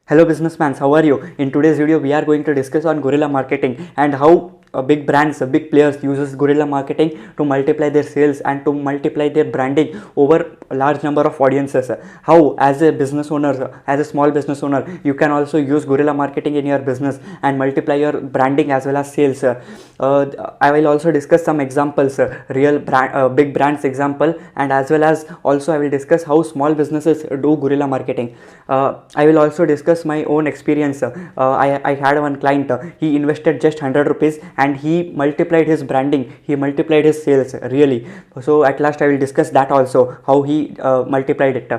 Hello businessmen, how are you? In today's video, we are going to discuss on guerrilla marketing and how big brands, big players uses guerrilla marketing to multiply their sales and to multiply their branding over a large number of audiences. How as a business owner, as a small business owner, you can also use guerrilla marketing in your business and multiply your branding as well as sales. I will also discuss some examples, real brand, big brands example, and as well as also I will discuss how small businesses do guerrilla marketing. I will also discuss my own experience. I had one client, he invested just 100 rupees and he multiplied his branding, he multiplied his sales really. So at last I will discuss that also, how he multiplied it.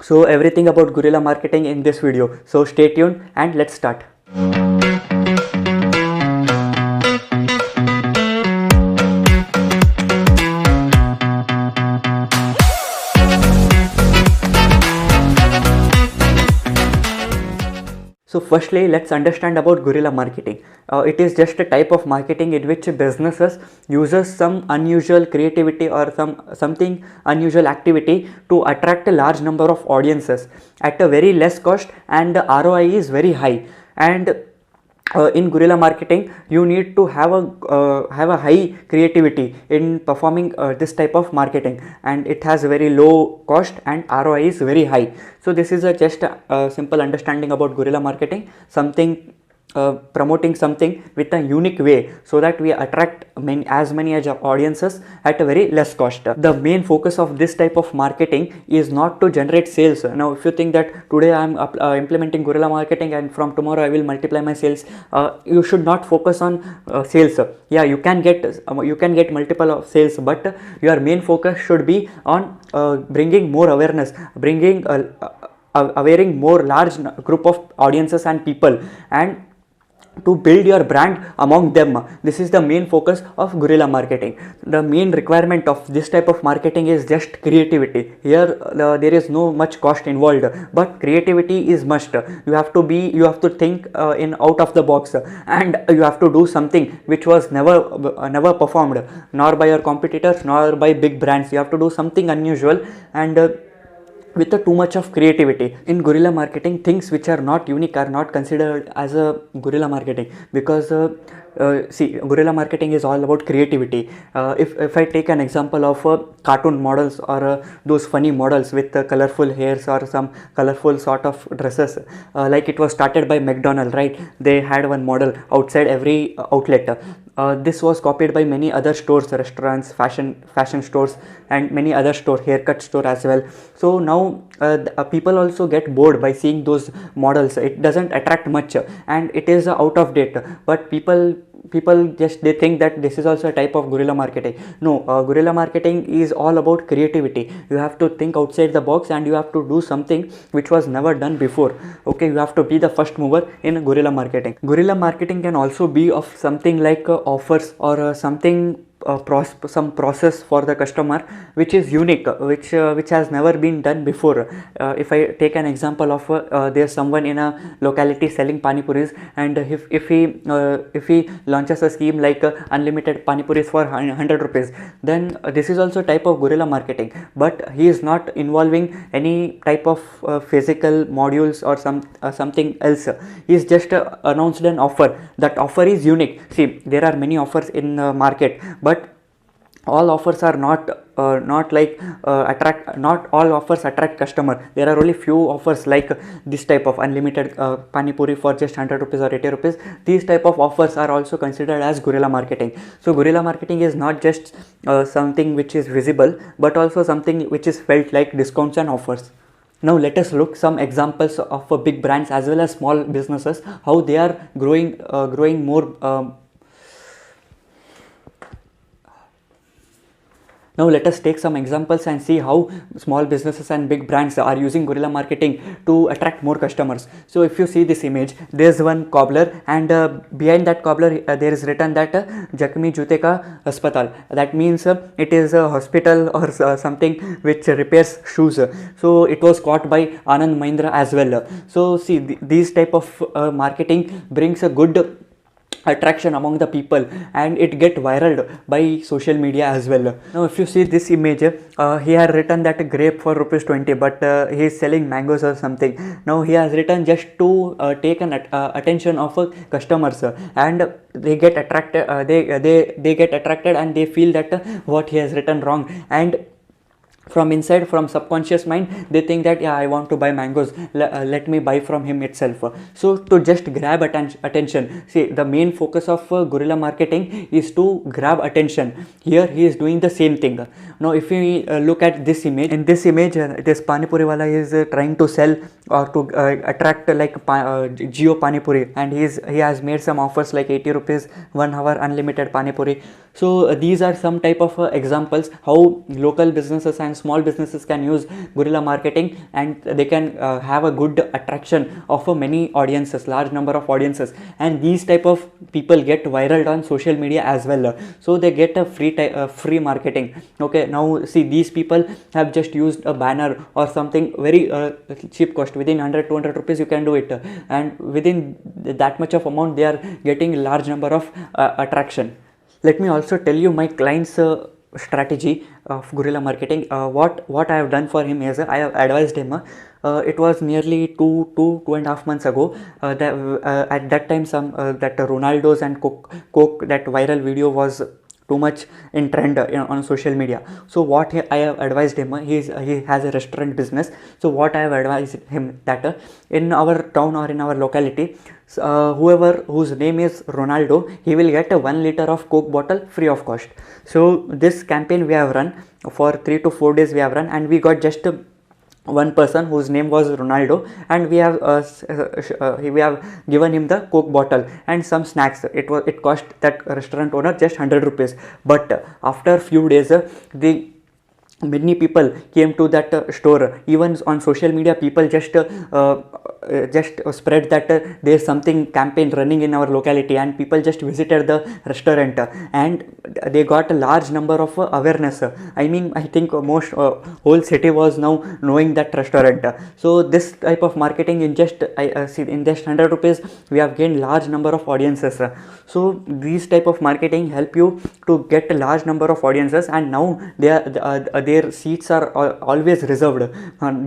So everything about guerrilla marketing in this video. So stay tuned and let's start. So firstly, let's understand about guerrilla marketing. It is just a type of marketing in which businesses uses some unusual creativity or something unusual activity to attract a large number of audiences at a very less cost, and the ROI is very high. And in guerrilla marketing, you need to have a high creativity in performing this type of marketing, and it has a very low cost and ROI is very high. So this is just a simple understanding about guerrilla marketing, something promoting something with a unique way so that we attract as many audiences at a very less cost. The main focus of this type of marketing is not to generate sales. Now if you think that today I am implementing guerrilla marketing and from tomorrow I will multiply my sales, you should not focus on sales. Yeah, you can get multiple of sales, but your main focus should be on bringing more awareness, bringing awareing more large group of audiences and people, and to build your brand among them. This is the main focus of guerrilla marketing. The main requirement of this type of marketing is just creativity. Here there is no much cost involved, but creativity is must. You have to think in out of the box, and you have to do something which was never performed, nor by your competitors nor by big brands. You have to do something unusual and with too much of creativity. In guerrilla marketing, things which are not unique are not considered as a guerrilla marketing, because see, guerrilla marketing is all about creativity. If I take an example of cartoon models or those funny models with colorful hairs or some colorful sort of dresses, like it was started by McDonald's, right? They had one model outside every outlet. This was copied by many other stores, restaurants, fashion stores, and many other stores, haircut store as well. So now people also get bored by seeing those models. It doesn't attract much and it is out of date, but people just they think that this is also a type of guerrilla marketing. No, guerrilla marketing is all about creativity. You have to think outside the box and you have to do something which was never done before. Okay, you have to be the first mover in guerrilla marketing. Guerrilla marketing can also be of something like offers or something, some process for the customer which is unique, which has never been done before. If I take an example of there's someone in a locality selling pani puris, and if he launches a scheme like unlimited pani puris for 100 rupees, then this is also type of guerrilla marketing, but he is not involving any type of physical modules or something else. He is just announced an offer. That offer is unique. See, there are many offers in the market, but all offers are not all offers attract customer. There are only few offers like this type of unlimited pani puri for just 100 rupees or 80 rupees. These type of offers are also considered as guerrilla marketing. So guerrilla marketing is not just something which is visible, but also something which is felt, like discounts and offers. Now let us look some examples of big brands as well as small businesses, how they are growing more. Now let us take some examples and see how small businesses and big brands are using guerrilla marketing to attract more customers. So if you see this image, there is one cobbler, and behind that cobbler there is written that Jakmi Jute Ka Aspatal. That means it is a hospital or something which repairs shoes. So it was caught by Anand Mahindra as well. So see, these type of marketing brings a good attraction among the people, and it get viral by social media as well. Now if you see this image, he had written that grape for rupees 20, but he is selling mangoes or something. Now he has written just to take an attention of customers, and they get attracted, they get attracted, and they feel that what he has written wrong, and from inside, from subconscious mind, they think that yeah, I want to buy mangoes, let me buy from him itself. So to just grab attention, see, the main focus of guerrilla marketing is to grab attention. Here he is doing the same thing. Now if we look at this image, in this image this pani puri wala is trying to sell or to attract like Jio pani puri, and he has made some offers like 80 rupees 1 hour unlimited pani puri. So these are some type of examples how local businesses and small businesses can use guerrilla marketing, and they can have a good attraction of many audiences, large number of audiences, and these type of people get viral on social media as well. So they get a free marketing. Okay, now see, these people have just used a banner or something very cheap cost, within 100-200 rupees you can do it, and within that much of amount they are getting large number of attraction. Let me also tell you my client's strategy of guerrilla marketing. What I have done for him is I have advised him. It was nearly two and a half months ago. At that time, that Ronaldo's and Coke that viral video was too much in trend on social media. So what I have advised him, he has a restaurant business. So what I have advised him that in our town or in our locality, whoever whose name is Ronaldo, he will get a 1 liter of Coke bottle free of cost. So this campaign we have run for 3 to 4 days we have run, and we got just one person whose name was Ronaldo, and we have given him the Coke bottle and some snacks. It cost that restaurant owner just 100 rupees. But after few days, many people came to that store. Even on social media, people just spread that there is something campaign running in our locality, and people just visited the restaurant, and they got a large number of awareness. I mean, I think most whole city was now knowing that restaurant. So this type of marketing, in just see, in just 100 rupees we have gained large number of audiences. So these type of marketing help you to get a large number of audiences, and now their seats are always reserved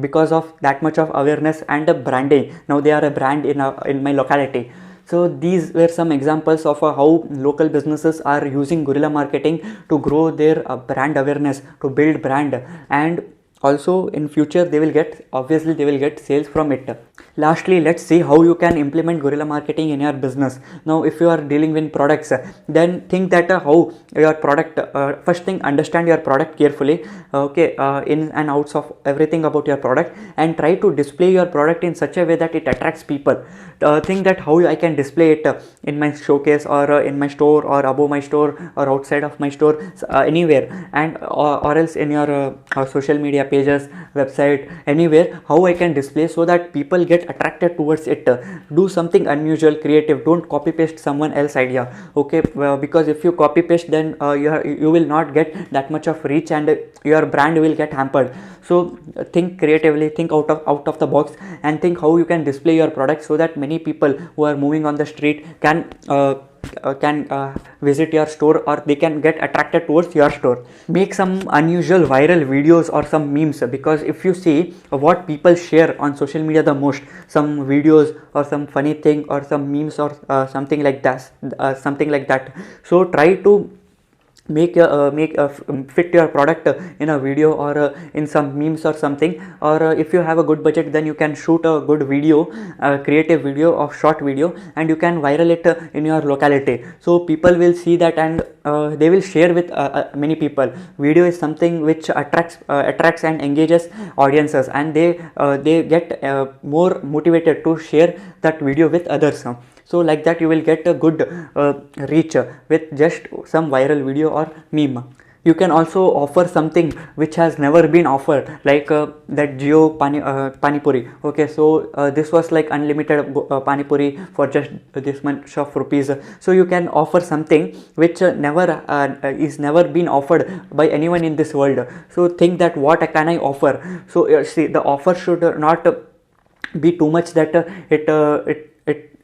because of that much of awareness and branding. Now they are a brand in my locality. So these were some examples of how local businesses are using guerrilla marketing to grow their brand awareness, to build brand, and also in future they will get sales from it. Lastly, let's see how you can implement guerrilla marketing in your business. Now if you are dealing with products, then think that how your product, first thing, understand your product carefully, in and outs of everything about your product, and try to display your product in such a way that it attracts people. Think that how I can display it in my showcase, or in my store, or above my store, or outside of my store, anywhere, and or else in your social media pages, website, anywhere, how I can display so that people get attracted towards it. Do something unusual, creative. Don't copy paste someone else's idea. Okay, because if you copy paste, then you will not get that much of reach, and your brand will get hampered. So think creatively, think out of the box, and think how you can display your product so that many people who are moving on the street can visit your store, or they can get attracted towards your store. Make some unusual viral videos or some memes, because if you see what people share on social media the most, some videos or some funny thing or some memes or something like that. So try to make fit your product in a video, or in some memes or something, or if you have a good budget, then you can shoot a good video, creative video or short video, and you can viral it in your locality. So people will see that, and they will share with many people. Video is something which attracts and engages audiences, and they get more motivated to share that video with others. So like that you will get a good reach with just some viral video or meme. You can also offer something which has never been offered, like that Jio Pani Puri. Okay, so this was like unlimited Pani Puri for just this much of rupees. So you can offer something which is never been offered by anyone in this world. So think that what can I offer. So see, the offer should not be too much that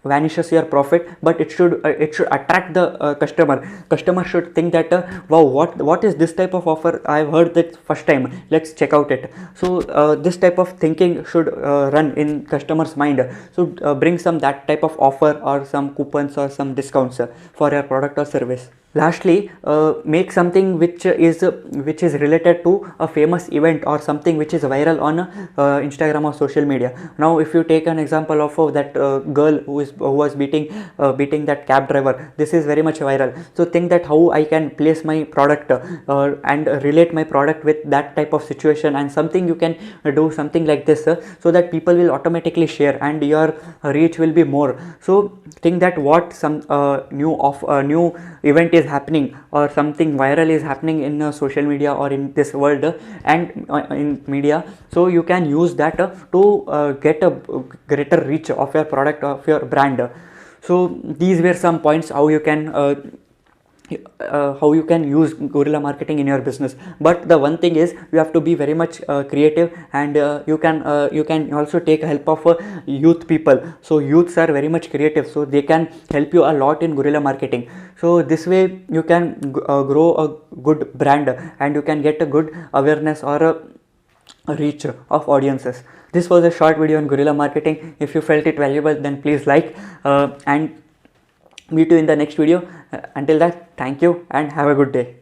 vanishes your profit, but it should attract the customer should think that wow, what is this type of offer, I've heard that first time, let's check out it. So this type of thinking should run in customers mind. So bring some that type of offer or some coupons or some discounts for your product or service. Lastly, make something which is related to a famous event or something which is viral on Instagram or social media. Now if you take an example of that girl who was beating that cab driver, this is very much viral. So think that how I can place my product and relate my product with that type of situation, and something you can do something like this so that people will automatically share and your reach will be more. So think that what some new event is happening or something viral is happening in social media or in this world and in media, so you can use that to get a greater reach of your product, of your brand. So these were some points how you can use guerrilla marketing in your business. But the one thing is you have to be very much creative, and you can also take help of youth people. So youths are very much creative, so they can help you a lot in guerrilla marketing. So this way you can grow a good brand and you can get a good awareness or a reach of audiences. This was a short video on guerrilla marketing. If you felt it valuable, then please like and meet you in the next video. Until that, thank you and have a good day.